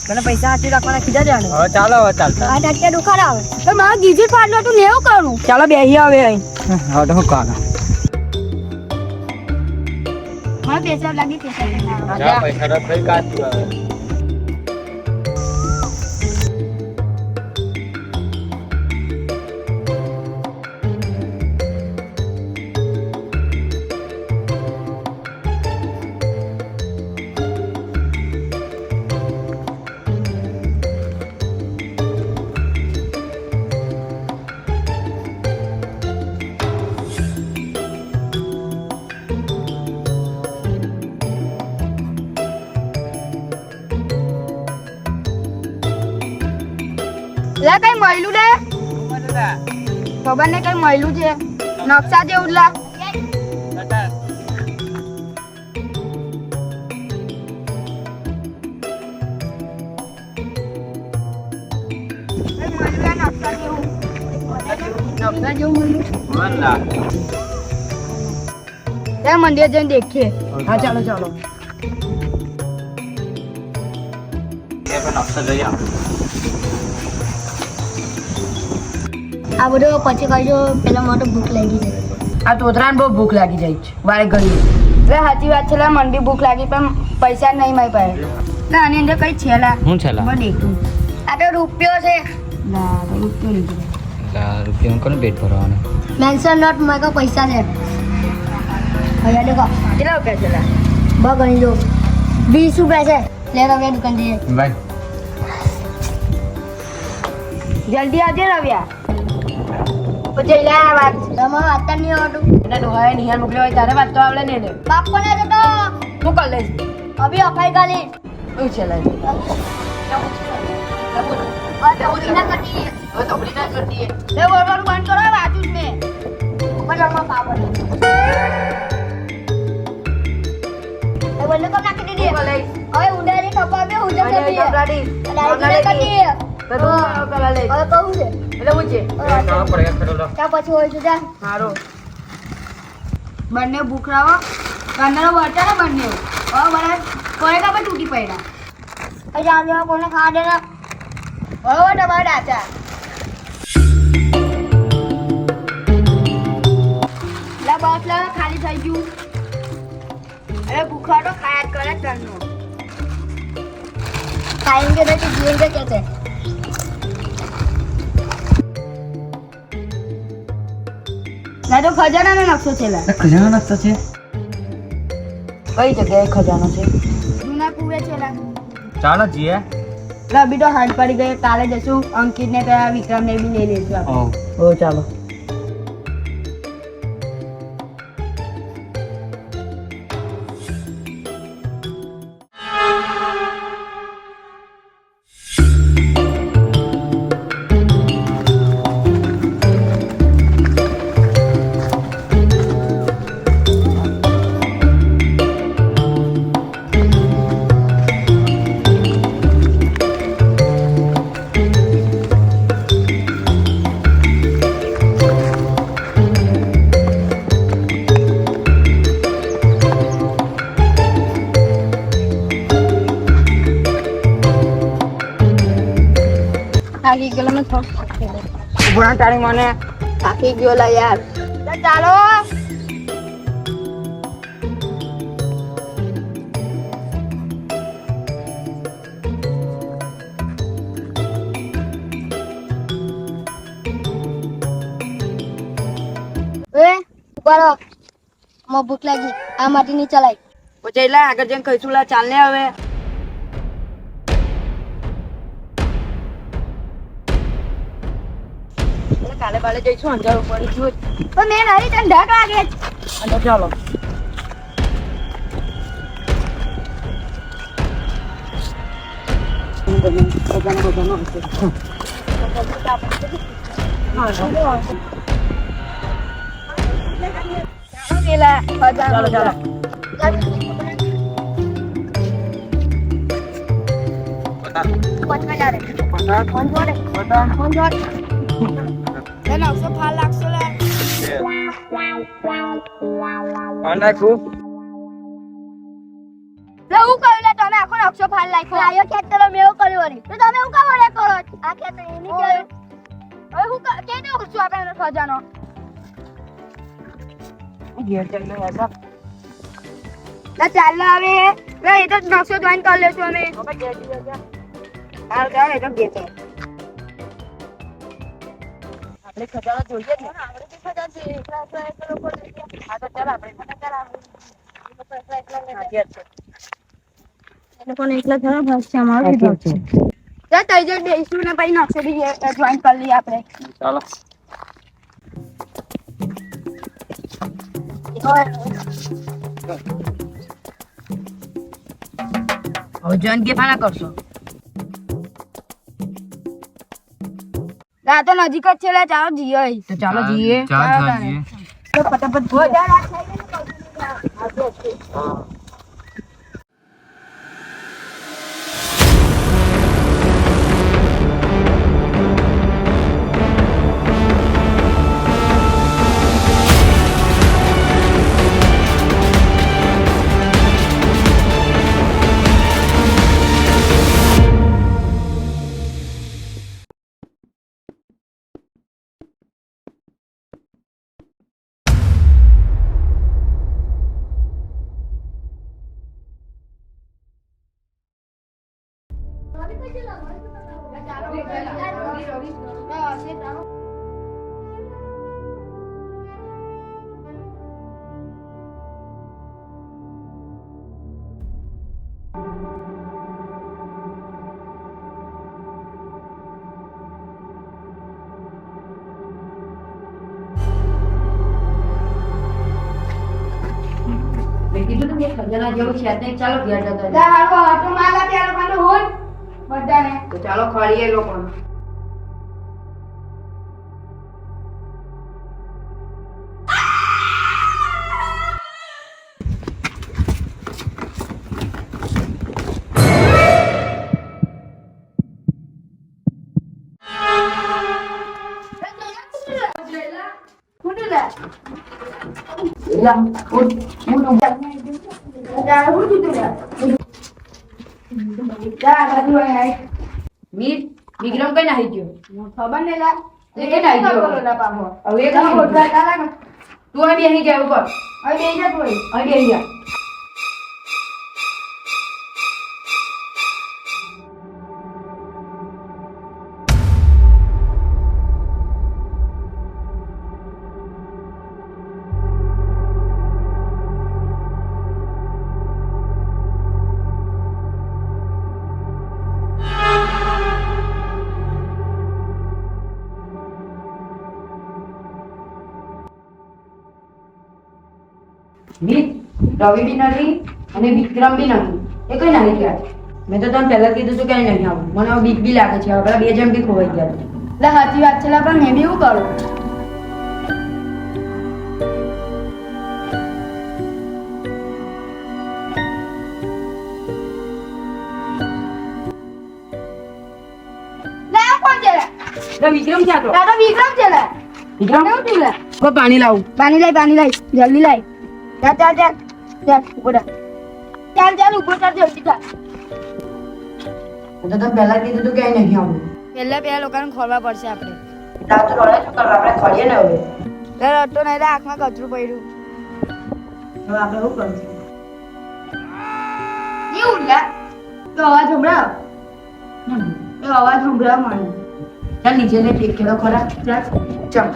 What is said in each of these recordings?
મને પૈસા હાથી રાખવાના કીધા છે હવે ચાલો હવે ચાલતા આ ડાક્ટર દુખાડ આવે તો મારા ગીજી પાડલો તું લેવું કરું ચાલો બેહી આવે અહીં હવે તો હું કાનો મને પૈસા લાગી પૈસા જા પૈસા રદ થઈ કાઢ હવે લા કઈ મયલું લે ખબર ને કઈ મયલું છે નકશા જેવું લા મંદિર જઈને દેખીએ હા ચાલો ચાલો આ બધું પછી કરજો પેલા મોટો ભૂખ લાગી જાય આ તોતરાને બહુ ભૂખ લાગી જાય છે વારે ઘડી એટલે સાચી વાત છે લા મંડી ભૂખ લાગી પણ પૈસા નહીં મારી પાસે ના આની અંદર કઈ છે લા હું છે લા મને દેખું આ તો રૂપિયો છે ના રૂપિયો લીધો રૂપિયા કોને પેટ ભરવાનો મેન્શન નોટ મારે પૈસા છે અહીંયા દેખો કેટલા રૂપિયા છે લા બસ ગણી લો 20 રૂપિયા છે લે રવ્યા દુકાન જઈએ ભાઈ જલ્દી આવજે રવ્યા પછી લે વાત તમારો વાતા નહીં આવડું એટલે ડોહાએ નિહાર મોકલ્યો હોય તારે વાત તો આવડે ને એને બાપ કોને જતો તું કર લઈશ અભી અફાઈ ગાલી એવું છે લે ના કરતી હવે તો ના કરતી લે બોલવાનું બંધ કરો વાજુ જ મેં ઉપર લડવા પાવર એ બોલે કો નાખી દીધી હવે ઉડાડી ખપા બે ઉજે કરી ડાડી કરી તો કરા લે હવે કહું છે એટલે પૂછે ત્યાં પછી હોય છે જા સારો બંને ભૂખરાવો કંદરો વળતા ને બંને હવે બરાબર કોને કાપે તૂટી પડ્યા પછી આ કોને ખા દે ને હવે તમારે ડાચા લા બસ લા ખાલી થઈ ગયું અરે ભૂખા તો ખાયા જ કરે તનનો ખાएंगे तो जिएंगे कैसे ના તો ખજાનાનો નકશો છે લા ખજાનો નકશો છે કઈ જગ્યાએ ખજાનો છે જૂના કુવે છે લા ચાલો જીએ લા અભી તો હાથ પડી ગઈ કાલે જશું અંકિત ને કયા વિક્રમ ને બી લઈ લેશું આપણે ઓ ચાલો થાકી ગયો મને થોડું તારી મને થાકી ગયો લા યાર ચાલો ઉપાડો મને ભૂખ લાગી આ માટી ની ચલાય પછી લા આગળ જઈને કહીશું લા ચાલ ને હવે કાલે બાલે જઈશું અંજાર ઉપર છું પણ મેં નહીં તને ઢાક લાગે અને ચાલો ચાલો ચાલો નવસો ફાલ લાગશો લે નાખું હું કહ્યું લે તમે આખો નકશો ફાલ નાખ્યો આયો ખેતર મેં એવું કર્યું વળી તો તમે હું કામ વળે કરો આ ખેતર એની કર્યું હવે હું કેને ઉડશું આપણે એનો ખજાનો ઘેર ચાલને યાર ના ચાલ હવે લે એ તો નકશો જોઈન કરી લેશું અમે હવે ઘેર જઈએ જા હાલ ચાલ એ તો ગેતે આપણે ખજાનો જોઈએ જ ને આપણે બી ખજાનો જોઈએ એકલા લોકો લઈ ગયા આ તો ચાલ આપણે ખજાનો લોકોને એકલા જરા ભાગ છે અમારો બી ભાગ છે જા તઈ જઈ બેસીશું ને પછી નકશો બી જોઈન કરી લઈએ આપણે ચાલો હવે જોઈન કે ફાના કરશો આ તો નજીક જ છે લે ચાલો જઈએ તો ચાલો જઈએ તો ફટાફટ હો જા રાત થઈ ગઈ કીધું તું કે ખજાના જેવું છે નહીં ચાલો ઘેર જતા રહીએ. જા હાલો આટો માલા પ્યારો કાંડો હોલ બધાને તો ચાલો ખોળીએ લોકો વિક્રમ કઈ નાહી ગયો ખબર ને લા એ કે નાહી ગયો હવે એ કઈ તું અહીં બેસી જા ઉપર અહીં બેસી જા રવિ બી નથી અને વિક્રમ બી નથી એ કઈ નાહી ગયા મેં તો તને પહેલા કીધું તું ક્યાંય નહીં આવું મને હવે બીક બી લાગે છે હવે બે જણ બી ખોવાઈ ગયા એટલે સાચી વાત છે લા પણ મેં બી એવું કરું લે આ કોણ છે લે વિક્રમ ક્યાં તો તારો વિક્રમ છે લે વિક્રમ કેવું થયું લે પાણી લાવું પાણી લાય જલ્દી લાય ચાલ ઉભો થા ચાલ ઉભો થા જલ્દી ચાલ હું તો તને પહેલા કીધું તું ક્યાંય નહીં આવું પેલા લોકોને ખોલવા પડશે આપણે તાર તો રોડે શું કરવા આપણે ખોલીએ ને હવે રટતો નહીં આંખમાં કચરું પડ્યું હવે આપણે શું કરશું એવું લે તો અવાજ સંભળાવ એ અવાજ સંભળાવ મને ચાલ નીચે ને ટેક ખેડો ખરા ચાલ ચાલ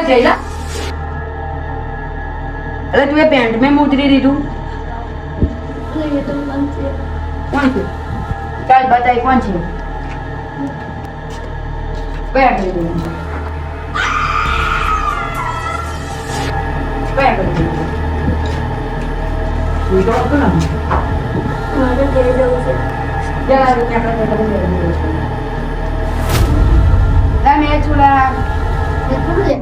જઈલા અરે તું એ પેન્ટ મેં ઉતરી દીધું કોણ છે ચાલ બતાય કોણ છે કયા કરી દીધું કયા કરી દીધું તું તો હતું ને મારે ઘરે જવું છે ચાલ આપણે મેં છોડા કેટલું છે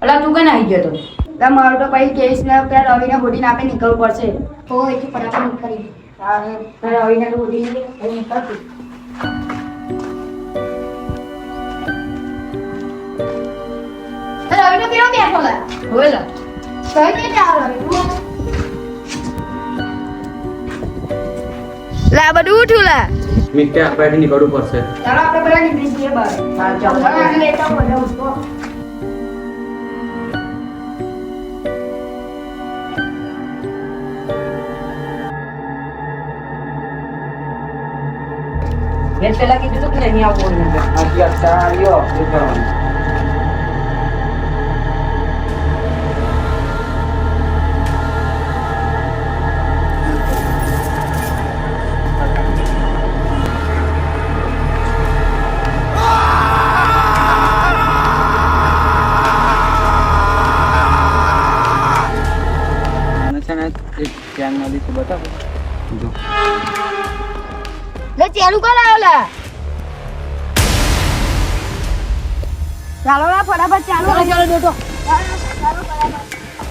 અલા તું કઈ આવી ગયો તો તા મારું તો પછી કેસ ને પેલા રવિને બોડીને આપણે નીકળવું પડશે હો એથી ફટાફટ નીકળી રવિને તો ઉડી નીકળતું રવિનો કેવો બેઠો લા હોયલા કઈ કે ચાલ રવિ લા બધું ઉઠ્યું લા મિત્તે આપણે નીકળવું પડશે. ચાલો આપણે બધા નીકળી જઈએ બહાર ચાલ આગળ લેતા હોય બધા ઉઠો મેં પેલા કીધું તું કે નહીં આવવું આથી અત્યારે આવ્યો શું કરવાનું? મને છે ને એક ધ્યાનમાં લીધું બતાવો જો લે ચાલુ કર આવ્યો લા ચાલો લા ફટાફટ ચાલુ ચાલો બેટો ચાલો ફટાફટ